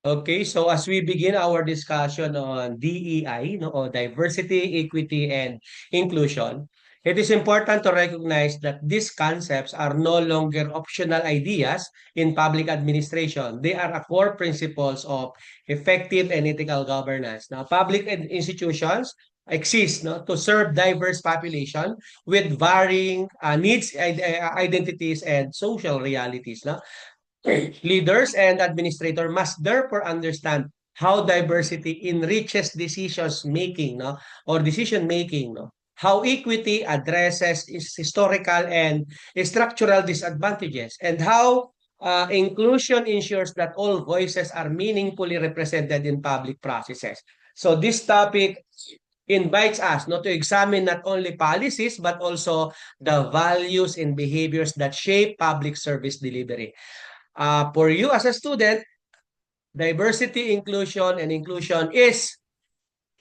Okay, so as we begin our discussion on DEI, no, or diversity, equity, and inclusion, it is important to recognize that these concepts are no longer optional ideas in public administration. They are a core principles of effective and ethical governance. Now, public institutions exist, no, to serve diverse population with varying needs, identities, and social realities. No? Leaders and administrator must therefore understand how diversity enriches decisions making, no, or decision making, no, how equity addresses historical and structural disadvantages, and how inclusion ensures that all voices are meaningfully represented in public processes. So this topic invites us not to examine not only policies but also the values and behaviors that shape public service delivery. For you as a student, diversity, inclusion is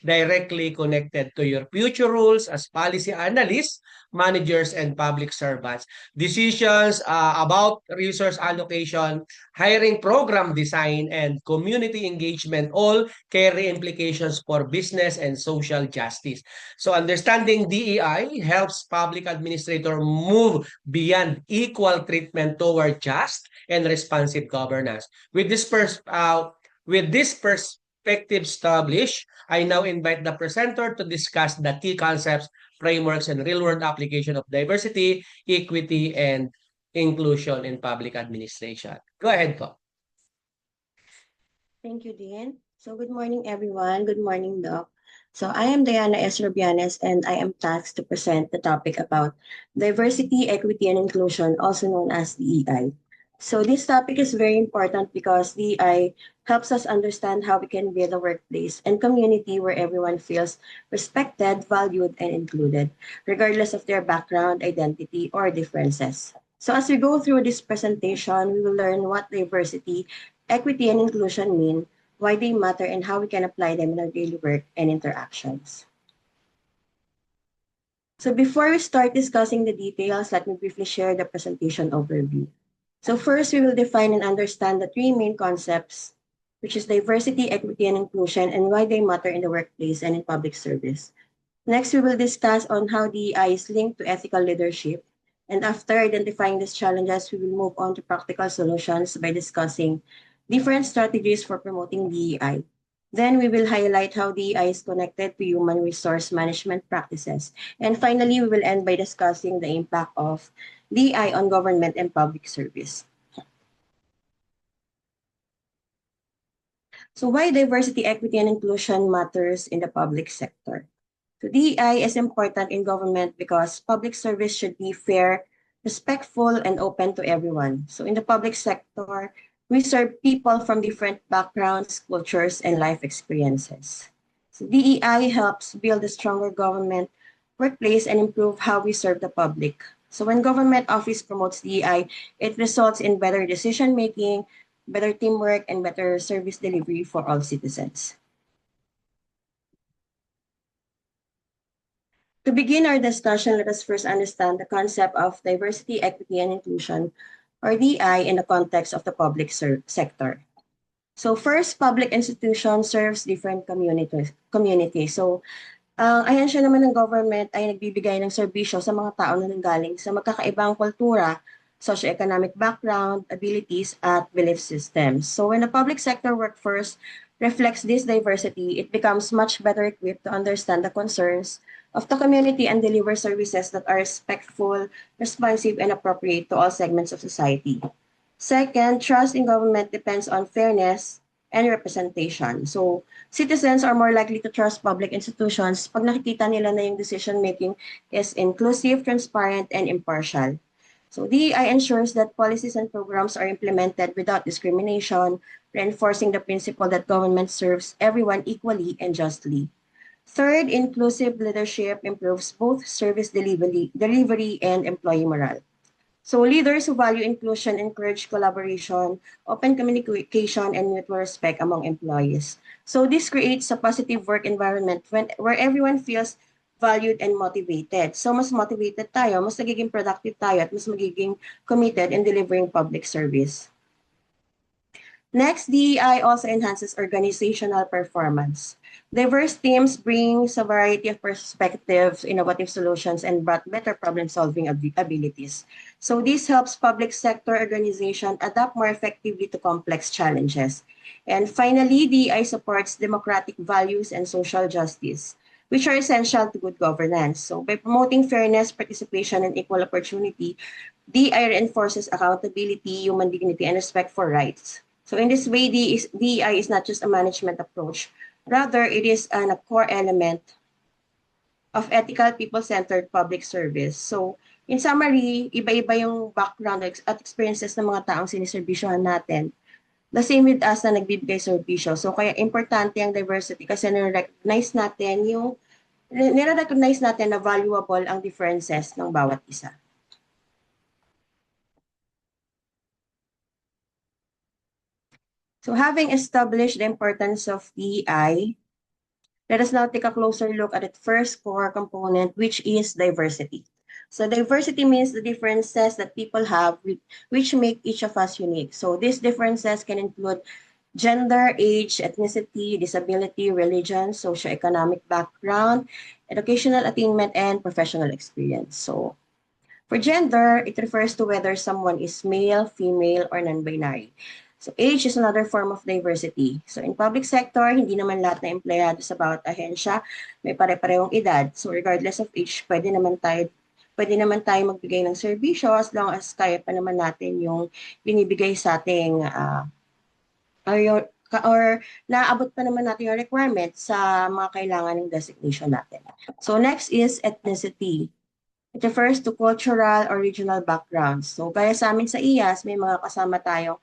directly connected to your future roles as policy analysts, managers, and public servants. Decisions about resource allocation, hiring program design, and community engagement all carry implications for business and social justice. So understanding DEI helps public administrator move beyond equal treatment toward just and responsive governance. With this perspective established, I now invite the presenter to discuss the key concepts, frameworks, and real-world application of diversity, equity, and inclusion in public administration. Go ahead po. Thank you, Dean. So good morning, everyone. Good morning, Doc. So I am Diana S. Rubianes, and I am tasked to present the topic about diversity, equity, and inclusion, also known as DEI. So this topic is very important because DEI helps us understand how we can build a workplace and community where everyone feels respected, valued, and included, regardless of their background, identity, or differences. So as we go through this presentation, we will learn what diversity, equity, and inclusion mean, why they matter, and how we can apply them in our daily work and interactions. So before we start discussing the details, let me briefly share the presentation overview. So first, we will define and understand the three main concepts, which is diversity, equity, and inclusion, and why they matter in the workplace and in public service. Next, we will discuss on how DEI is linked to ethical leadership. And after identifying these challenges, we will move on to practical solutions by discussing different strategies for promoting DEI. Then we will highlight how DEI is connected to human resource management practices. And finally, we will end by discussing the impact of DEI on government and public service. So why diversity, equity, and inclusion matters in the public sector? So DEI is important in government because public service should be fair, respectful, and open to everyone. So in the public sector, we serve people from different backgrounds, cultures, and life experiences. So DEI helps build a stronger government workplace and improve how we serve the public. So when government office promotes DEI, it results in better decision making, better teamwork, and better service delivery for all citizens. To begin our discussion, let us first understand the concept of diversity, equity, and inclusion, or DI, in the context of the public sector. So first, public institution serves different communities. So, ang ahensya naman ng government ay nagbibigay ng serbisyo sa mga tao na nanggaling sa magkakaibang kultura, socioeconomic background, abilities, at belief systems. So when the public sector workforce reflects this diversity, it becomes much better equipped to understand the concerns of the community and deliver services that are respectful, responsive, and appropriate to all segments of society. Second, trust in government depends on fairness and representation. So, citizens are more likely to trust public institutions pag nakikita nila na yung decision-making is inclusive, transparent, and impartial. So, DEI ensures that policies and programs are implemented without discrimination, reinforcing the principle that government serves everyone equally and justly. Third, inclusive leadership improves both service delivery and employee morale. So leaders who value inclusion encourage collaboration, open communication, and mutual respect among employees. So this creates a positive work environment where everyone feels valued and motivated. So mas motivated tayo, mas nagiging productive tayo, at mas magiging committed in delivering public service. Next, DEI also enhances organizational performance. Diverse teams brings a variety of perspectives, innovative solutions, and better problem-solving abilities. So this helps public sector organization adapt more effectively to complex challenges. And finally, DEI supports democratic values and social justice, which are essential to good governance. So by promoting fairness, participation, and equal opportunity, DEI reinforces accountability, human dignity, and respect for rights. So in this way, DEI is not just a management approach. Rather, it is a core element of ethical, people-centered public service. So, in summary, iba-iba yung background at experiences ng mga taong siniservisyohan natin. The same with us na nagbibigay serbisyo. So, kaya importante ang diversity kasi nire-recognize natin na valuable ang differences ng bawat isa. So, having established the importance of DEI, let us now take a closer look at its first core component, which is diversity. So diversity means the differences that people have which make each of us unique. So these differences can include gender, age, ethnicity, disability, religion, socioeconomic background, educational attainment, and professional experience. So for gender, it refers to whether someone is male, female, or non-binary. So age is another form of diversity. So in public sector, hindi naman lahat na empleyado sa bawat ahensya may pare-parehong edad. So regardless of age, pwede naman tayo magbigay ng serbisyo as long as kaya pa naman natin yung binibigay sa ating or naabot pa naman natin yung requirement sa mga kailangan ng designation natin. So next is ethnicity. It refers to cultural or regional backgrounds. So, gaya sa amin sa IAS, may mga kasama tayong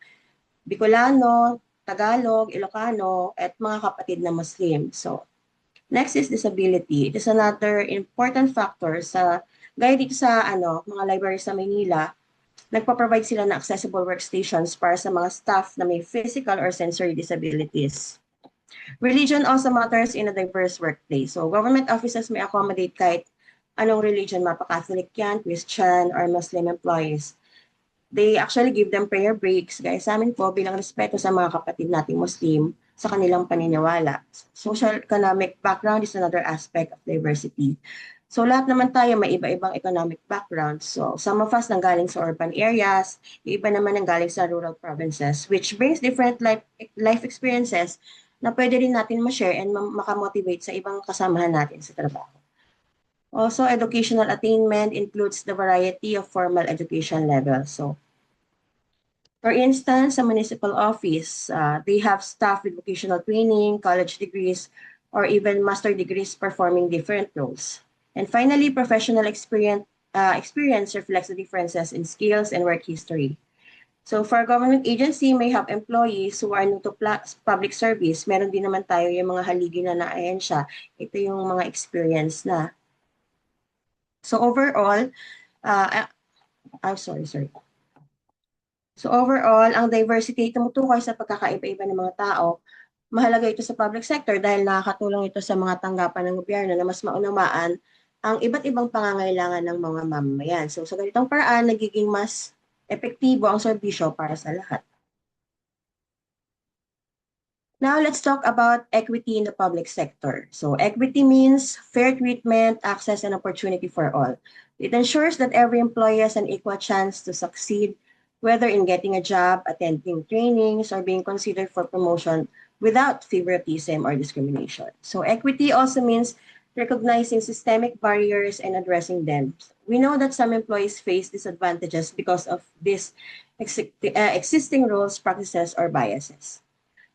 Bicolano, Tagalog, Ilocano, at mga kapatid na Muslim. So, next is disability. It is another important factor gaya dito sa mga libraries sa Maynila, nagpa-provide sila ng accessible workstations para sa mga staff na may physical or sensory disabilities. Religion also matters in a diverse workplace. So, government offices may accommodate kahit anong religion, mapa-Catholic yan, Christian, or Muslim employees. They actually give them prayer breaks. Guys, sa amin po, bilang respeto sa mga kapatid nating Muslim sa kanilang paniniwala. Social economic background is another aspect of diversity. So lahat naman tayo may iba-ibang economic background. So some of us nanggaling sa urban areas, iba naman nanggaling sa rural provinces, which brings different life experiences na pwede rin natin ma-share and makamotivate sa ibang kasamahan natin sa trabaho. Also, educational attainment includes the variety of formal education levels. So, for instance, sa municipal office, they have staff with vocational training, college degrees, or even master degrees performing different roles. And finally, professional experience reflects the differences in skills and work history. So for a government agency, may have employees who are new to public service. Meron din naman tayo yung mga haligi na ahensya. Ito yung mga experience na. So overall, sorry. So overall, ang diversity tumutukoy sa pagkakaiba-iba ng mga tao. Mahalaga ito sa public sector dahil nakakatulong ito sa mga tanggapan ng gobyerno na mas maunamaan ang iba't ibang pangangailangan ng mga mamamayan. So sa ganitong paraan, nagiging mas epektibo ang serbisyo para sa lahat. Now, let's talk about equity in the public sector. So, equity means fair treatment, access, and opportunity for all. It ensures that every employee has an equal chance to succeed, whether in getting a job, attending trainings, or being considered for promotion without favoritism or discrimination. So, equity also means recognizing systemic barriers and addressing them. We know that some employees face disadvantages because of these existing rules, practices, or biases.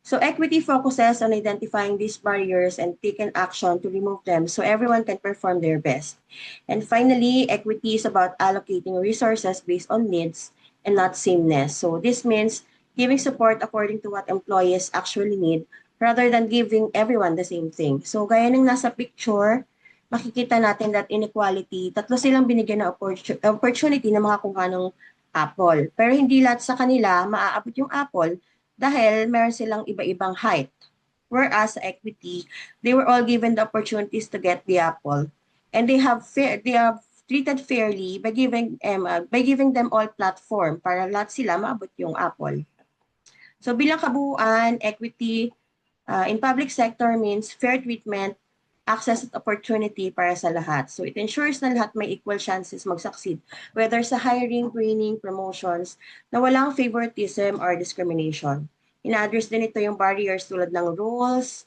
So equity focuses on identifying these barriers and taking action to remove them so everyone can perform their best. And finally, equity is about allocating resources based on needs and not sameness. So this means giving support according to what employees actually need rather than giving everyone the same thing. So gaya ng nasa picture, makikita natin that inequality, tatlo silang binigyan ng opportunity na makakuha ng apple. Pero hindi lahat sa kanila maaabot yung apple dahil meron silang iba-ibang height. Whereas sa equity, they were all given the opportunities to get the apple. And they have treated fairly by giving them all platform para lahat sila maabot yung apple. So bilang kabuuan, equity in public sector means fair treatment, access at opportunity para sa lahat. So it ensures na lahat may equal chances mag-succeed, whether sa hiring, training, promotions, na walang favoritism or discrimination. Ina-address din ito yung barriers tulad ng rules,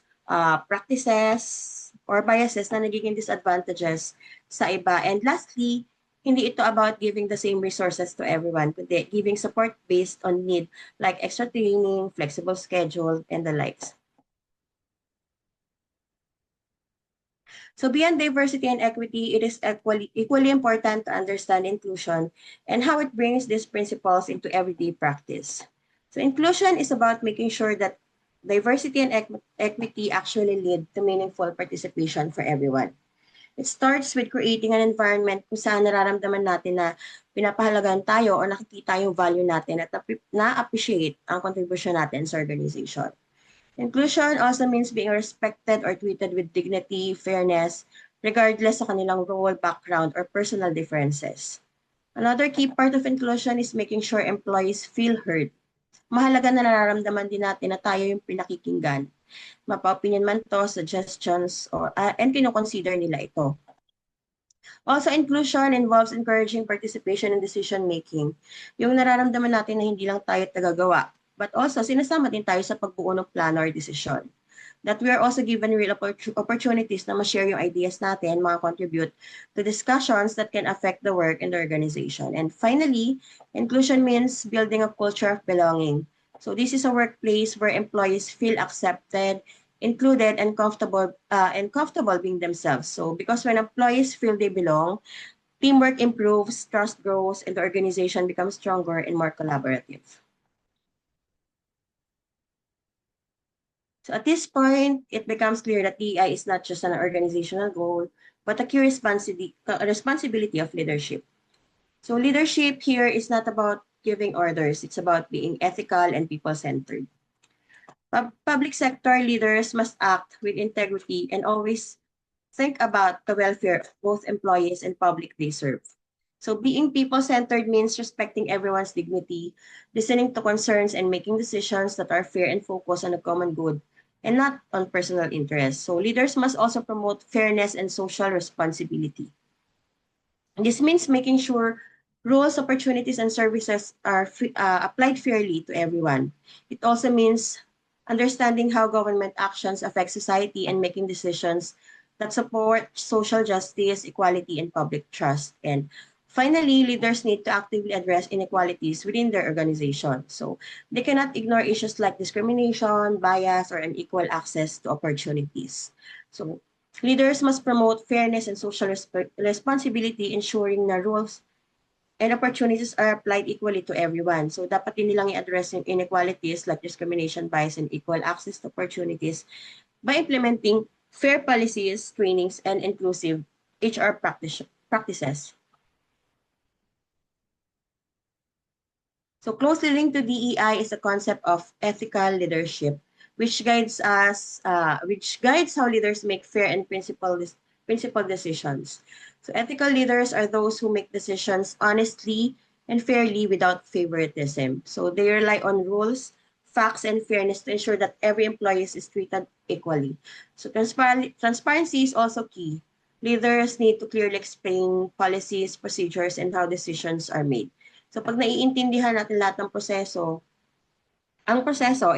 practices, or biases na nagiging disadvantages sa iba. And lastly, hindi ito about giving the same resources to everyone, kundi giving support based on need, like extra training, flexible schedule, and the likes. So beyond diversity and equity, it is equally important to understand inclusion and how it brings these principles into everyday practice. So inclusion is about making sure that diversity and equity actually lead to meaningful participation for everyone. It starts with creating an environment kung saan nararamdaman natin na pinapahalagan tayo o nakikita yung value natin at na-appreciate ang contribution natin sa organization. Inclusion also means being respected or treated with dignity, fairness, regardless sa kanilang role, background, or personal differences. Another key part of inclusion is making sure employees feel heard. Mahalaga na nararamdaman din natin na tayo yung pinakikinggan. Mapa-opinion man to, suggestions, and kinoconsider nila ito. Also, inclusion involves encouraging participation in decision-making. Yung nararamdaman natin na hindi lang tayo tagagawa, but also sinasama din tayo sa pagbuo ng plano or desisyon. That we are also given real opportunities na ma-share yung ideas natin, contribute to discussions that can affect the work in the organization. And finally, inclusion means building a culture of belonging. So this is a workplace where employees feel accepted, included, and comfortable being themselves. So because when employees feel they belong, teamwork improves, trust grows, and the organization becomes stronger and more collaborative. So at this point, it becomes clear that DEI is not just an organizational goal, but a key responsibility of leadership. So leadership here is not about giving orders, it's about being ethical and people-centered. Public sector leaders must act with integrity and always think about the welfare of both employees and public they serve. So being people-centered means respecting everyone's dignity, listening to concerns, and making decisions that are fair and focused on the common good and not on personal interest. So leaders must also promote fairness and social responsibility. And this means making sure rules, opportunities, and services are applied fairly to everyone. It also means understanding how government actions affect society and making decisions that support social justice, equality, and public trust. And finally, leaders need to actively address inequalities within their organization. So they cannot ignore issues like discrimination, bias, or unequal access to opportunities. So leaders must promote fairness and social responsibility, ensuring na rules and opportunities are applied equally to everyone. So dapat din nilang i-address yung inequalities like discrimination, bias, and equal access to opportunities by implementing fair policies, trainings, and inclusive HR practices. So closely linked to DEI is the concept of ethical leadership, which guides how leaders make fair and principled decisions. So ethical leaders are those who make decisions honestly and fairly without favoritism. So they rely on rules, facts, and fairness to ensure that every employee is treated equally. So transparency is also key. Leaders need to clearly explain policies, procedures, and how decisions are made. So pag naiintindihan natin lahat ng proseso,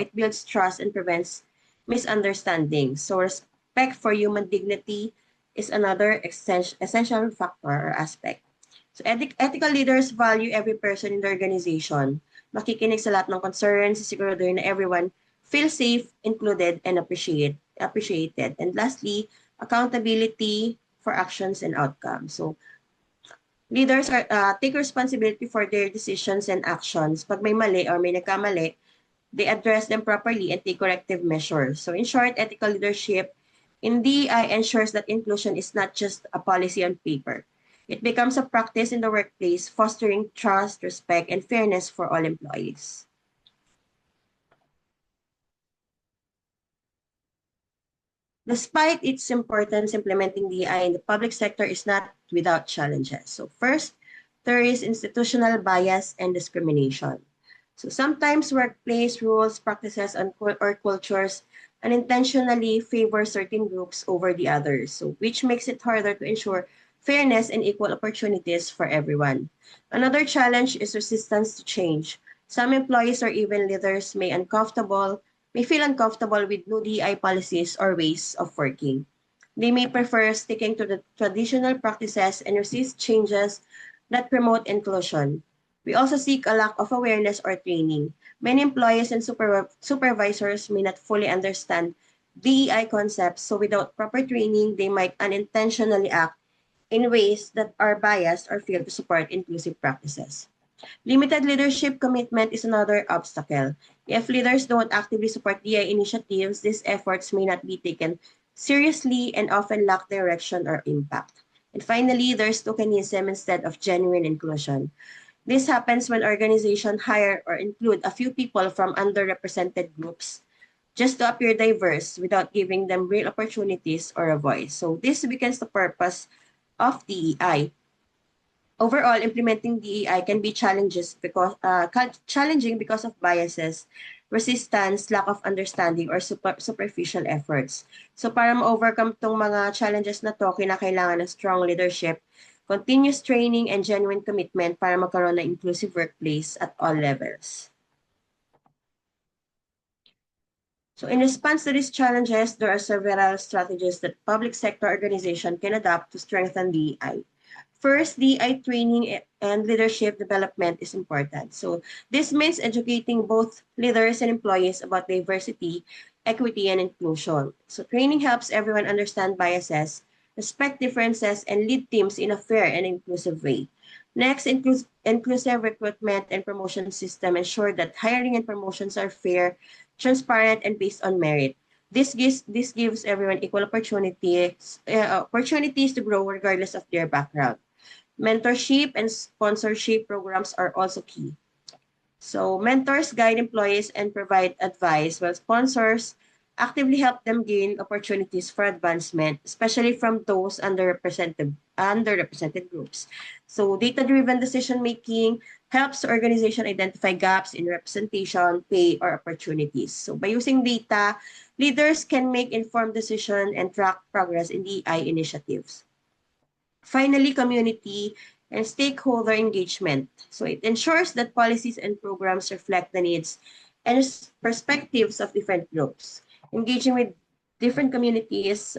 it builds trust and prevents misunderstandings. So respect for human dignity is another essential factor or aspect. So ethical leaders value every person in the organization. Makikinig sa lahat ng concerns, siguraduhin na everyone feels safe, included, and appreciated. And lastly, accountability for actions and outcomes. So leaders take responsibility for their decisions and actions. Pag may mali or may nagkamali, they address them properly and take corrective measures. So in short, ethical leadership in DEI ensures that inclusion is not just a policy on paper. It becomes a practice in the workplace, fostering trust, respect, and fairness for all employees. Despite its importance, implementing DEI in the public sector is not without challenges. So first, there is institutional bias and discrimination. So sometimes workplace rules, practices, or cultures unintentionally favor certain groups over the others, so which makes it harder to ensure fairness and equal opportunities for everyone. Another challenge is resistance to change. Some employees or even leaders may feel uncomfortable with new DI policies or ways of working. They may prefer sticking to the traditional practices and resist changes that promote inclusion. We also seek a lack of awareness or training. Many employees and supervisors may not fully understand DEI concepts, so without proper training, they might unintentionally act in ways that are biased or fail to support inclusive practices. Limited leadership commitment is another obstacle. If leaders don't actively support DI initiatives, these efforts may not be taken seriously and often lack direction or impact. And finally, there's tokenism instead of genuine inclusion. This happens when organizations hire or include a few people from underrepresented groups just to appear diverse without giving them real opportunities or a voice. So this becomes the purpose of DEI. Overall, implementing DEI can be challenging because of biases, resistance, lack of understanding, or superficial efforts. So para ma-overcome tong mga challenges na to, kinakailangan ng strong leadership, continuous training, and genuine commitment para magkaroon ng inclusive workplace at all levels. So in response to these challenges, there are several strategies that public sector organizations can adopt to strengthen DEI. First, DI training and leadership development is important. So this means educating both leaders and employees about diversity, equity, and inclusion. So training helps everyone understand biases, respect differences, and lead teams in a fair and inclusive way. Next, inclusive recruitment and promotion system ensure that hiring and promotions are fair, transparent, and based on merit. This gives everyone equal opportunities to grow regardless of their background. Mentorship and sponsorship programs are also key. So mentors guide employees and provide advice, while sponsors actively help them gain opportunities for advancement, especially from those underrepresented groups. So data-driven decision-making helps the organization identify gaps in representation, pay, or opportunities. So by using data, leaders can make informed decisions and track progress in DEI initiatives. Finally, community and stakeholder engagement. So it ensures that policies and programs reflect the needs and perspectives of different groups. Engaging with different communities,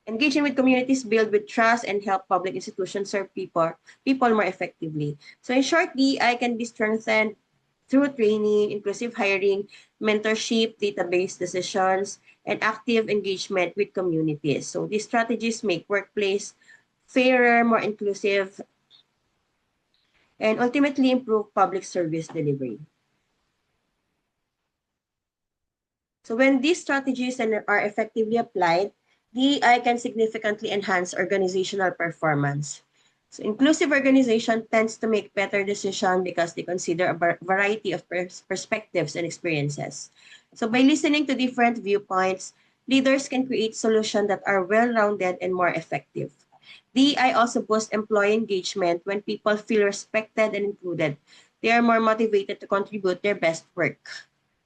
engaging with communities build with trust and help public institutions serve people more effectively. So in short, DEI can be strengthened through training, inclusive hiring, mentorship, database decisions, and active engagement with communities. So these strategies make workplace fairer, more inclusive, and ultimately improve public service delivery. So when these strategies are effectively applied, DEI can significantly enhance organizational performance. So inclusive organization tends to make better decisions because they consider a variety of perspectives and experiences. So by listening to different viewpoints, leaders can create solutions that are well-rounded and more effective. DEI also boosts employee engagement when people feel respected and included. They are more motivated to contribute their best work.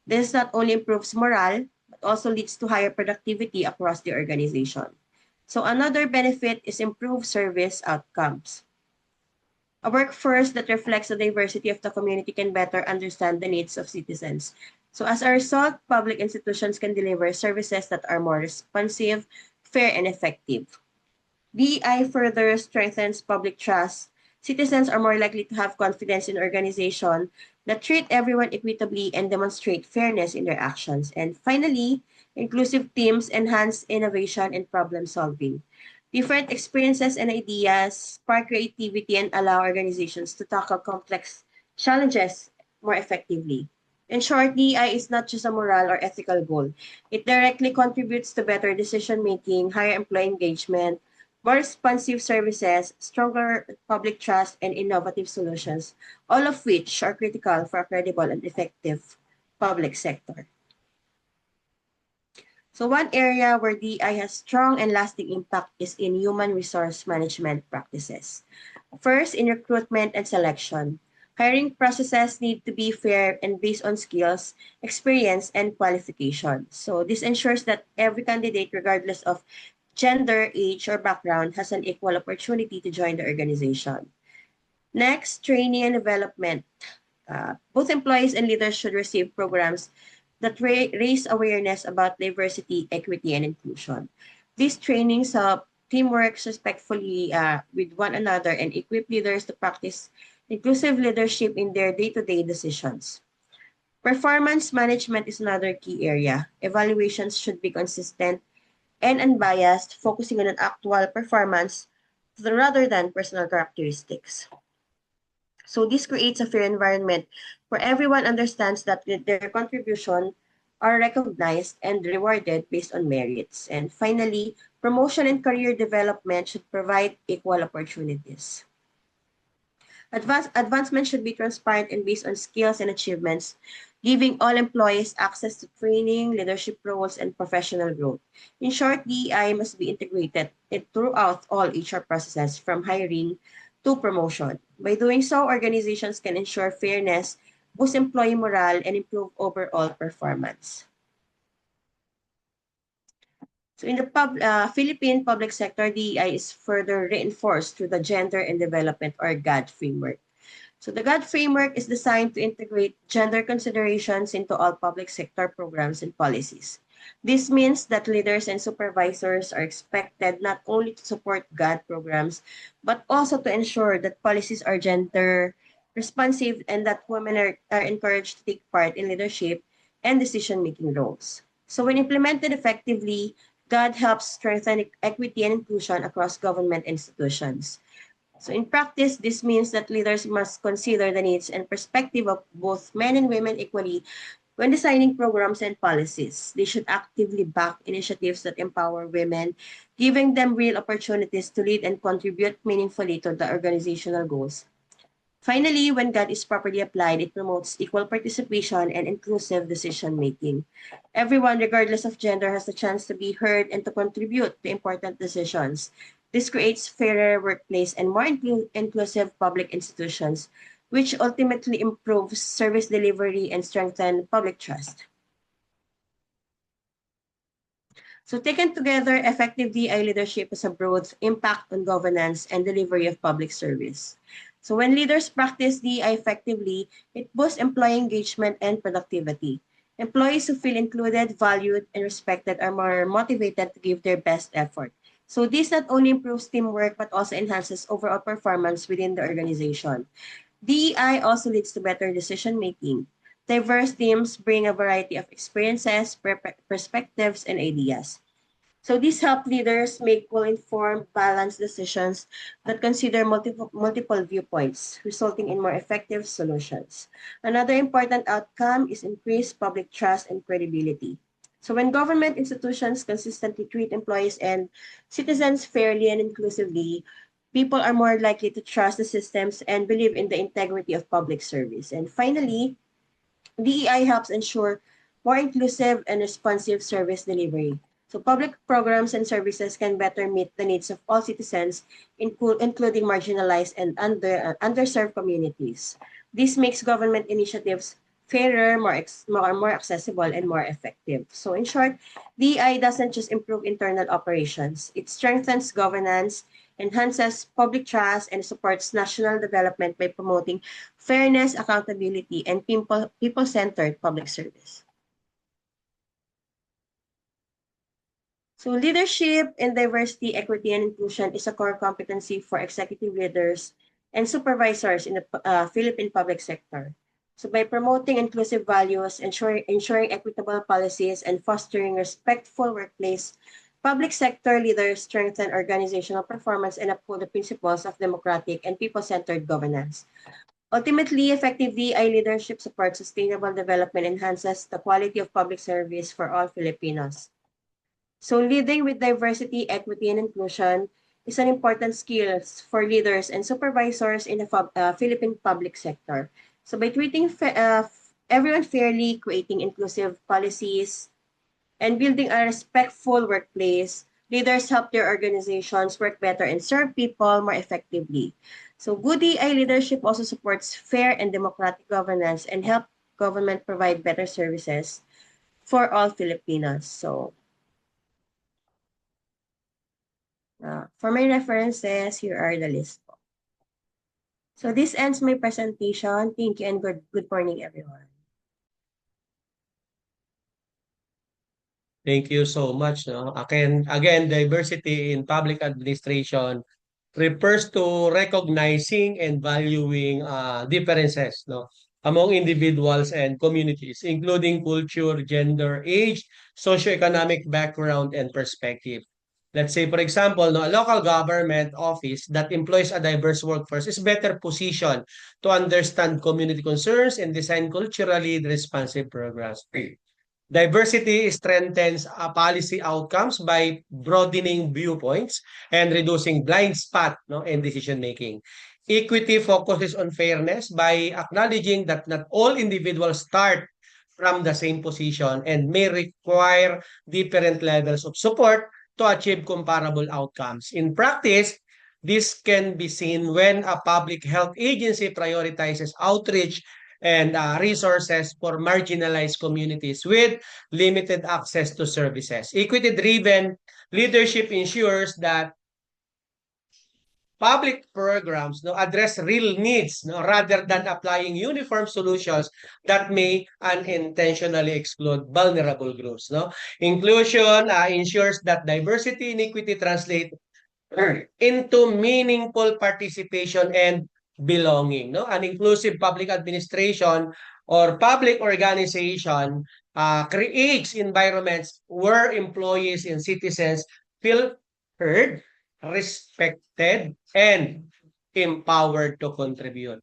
This not only improves morale, but also leads to higher productivity across the organization. So another benefit is improved service outcomes. A workforce that reflects the diversity of the community can better understand the needs of citizens. So as a result, public institutions can deliver services that are more responsive, fair, and effective. DEI further strengthens public trust. Citizens are more likely to have confidence in organizations that treat everyone equitably and demonstrate fairness in their actions. And finally, inclusive teams enhance innovation and problem solving. Different experiences and ideas spark creativity and allow organizations to tackle complex challenges more effectively. In short, DEI is not just a moral or ethical goal. It directly contributes to better decision making, higher employee engagement, more responsive services, stronger public trust, and innovative solutions, all of which are critical for a credible and effective public sector. So one area where DEI has strong and lasting impact is in human resource management practices. First, in recruitment and selection. Hiring processes need to be fair and based on skills, experience, and qualifications. So this ensures that every candidate, regardless of gender, age, or background, has an equal opportunity to join the organization. Next, training and development. Both employees and leaders should receive programs that raise awareness about diversity, equity, and inclusion. These trainings help teamwork respectfully with one another and equip leaders to practice inclusive leadership in their day-to-day decisions. Performance management is another key area. Evaluations should be consistent and unbiased, focusing on an actual performance rather than personal characteristics. So this creates a fair environment where everyone understands that their contribution are recognized and rewarded based on merits. And finally, promotion and career development should provide equal opportunities. Advancement should be transparent and based on skills and achievements, giving all employees access to training, leadership roles, and professional growth. In short, DEI must be integrated throughout all HR processes from hiring to promotion. By doing so, organizations can ensure fairness, boost employee morale, and improve overall performance. So in the Philippine public sector, DEI is further reinforced through the Gender and Development or GAD framework. So the GAD framework is designed to integrate gender considerations into all public sector programs and policies. This means that leaders and supervisors are expected not only to support GAD programs, but also to ensure that policies are gender responsive and that women are encouraged to take part in leadership and decision-making roles. So when implemented effectively, GAD helps strengthen equity and inclusion across government institutions. So in practice, this means that leaders must consider the needs and perspective of both men and women equally when designing programs and policies. They should actively back initiatives that empower women, giving them real opportunities to lead and contribute meaningfully to the organizational goals. Finally, when GAD is properly applied, it promotes equal participation and inclusive decision-making. Everyone, regardless of gender, has the chance to be heard and to contribute to important decisions. This creates fairer workplace and more inclusive public institutions, which ultimately improves service delivery and strengthen public trust. So taken together, effective DI leadership has a broad impact on governance and delivery of public service. So when leaders practice DI effectively, it boosts employee engagement and productivity. Employees who feel included, valued, and respected are more motivated to give their best effort. So this not only improves teamwork, but also enhances overall performance within the organization. DEI also leads to better decision-making. Diverse teams bring a variety of experiences, perspectives, and ideas. So these help leaders make well-informed, balanced decisions that consider multiple viewpoints, resulting in more effective solutions. Another important outcome is increased public trust and credibility. So when government institutions consistently treat employees and citizens fairly and inclusively, people are more likely to trust the systems and believe in the integrity of public service. And finally, DEI helps ensure more inclusive and responsive service delivery. So public programs and services can better meet the needs of all citizens, including marginalized and underserved communities. This makes government initiatives fairer, more accessible, and more effective. So in short, DEI doesn't just improve internal operations. It strengthens governance, enhances public trust, and supports national development by promoting fairness, accountability, and people-centered public service. So leadership in diversity, equity, and inclusion is a core competency for executive leaders and supervisors in the Philippine public sector. So by promoting inclusive values, ensuring equitable policies, and fostering respectful workplace, public sector leaders strengthen organizational performance and uphold the principles of democratic and people-centered governance. Ultimately, effective DI leadership supports sustainable development, enhances the quality of public service for all Filipinos. So leading with diversity, equity, and inclusion is an important skill for leaders and supervisors in the Philippine public sector. So by treating everyone fairly, creating inclusive policies, and building a respectful workplace, leaders help their organizations work better and serve people more effectively. So good DEI leadership also supports fair and democratic governance and help government provide better services for all Filipinos. So for my references, here are the list. So this ends my presentation. Thank you and good morning, everyone. Thank you so much. No? Again, diversity in public administration refers to recognizing and valuing differences, no, among individuals and communities, including culture, gender, age, socioeconomic background, and perspective. Let's say, for example, no, a local government office that employs a diverse workforce is better positioned to understand community concerns and design culturally responsive programs. Diversity strengthens policy outcomes by broadening viewpoints and reducing blind spot, no, in decision making. Equity focuses on fairness by acknowledging that not all individuals start from the same position and may require different levels of support to achieve comparable outcomes. In practice, this can be seen when a public health agency prioritizes outreach and resources for marginalized communities with limited access to services. Equity-driven leadership ensures that public programs, no, address real needs, no, rather than applying uniform solutions that may unintentionally exclude vulnerable groups. No? Inclusion ensures that diversity and equity translate into meaningful participation and belonging. No? An inclusive public administration or public organization creates environments where employees and citizens feel heard, respected, and empowered to contribute.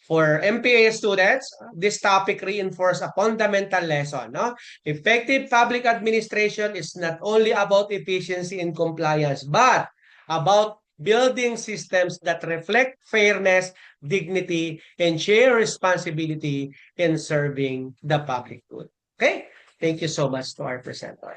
For MPA students, this topic reinforces a fundamental lesson. No? Effective public administration is not only about efficiency and compliance, but about building systems that reflect fairness, dignity, and share responsibility in serving the public good. Okay? Thank you so much to our presenter.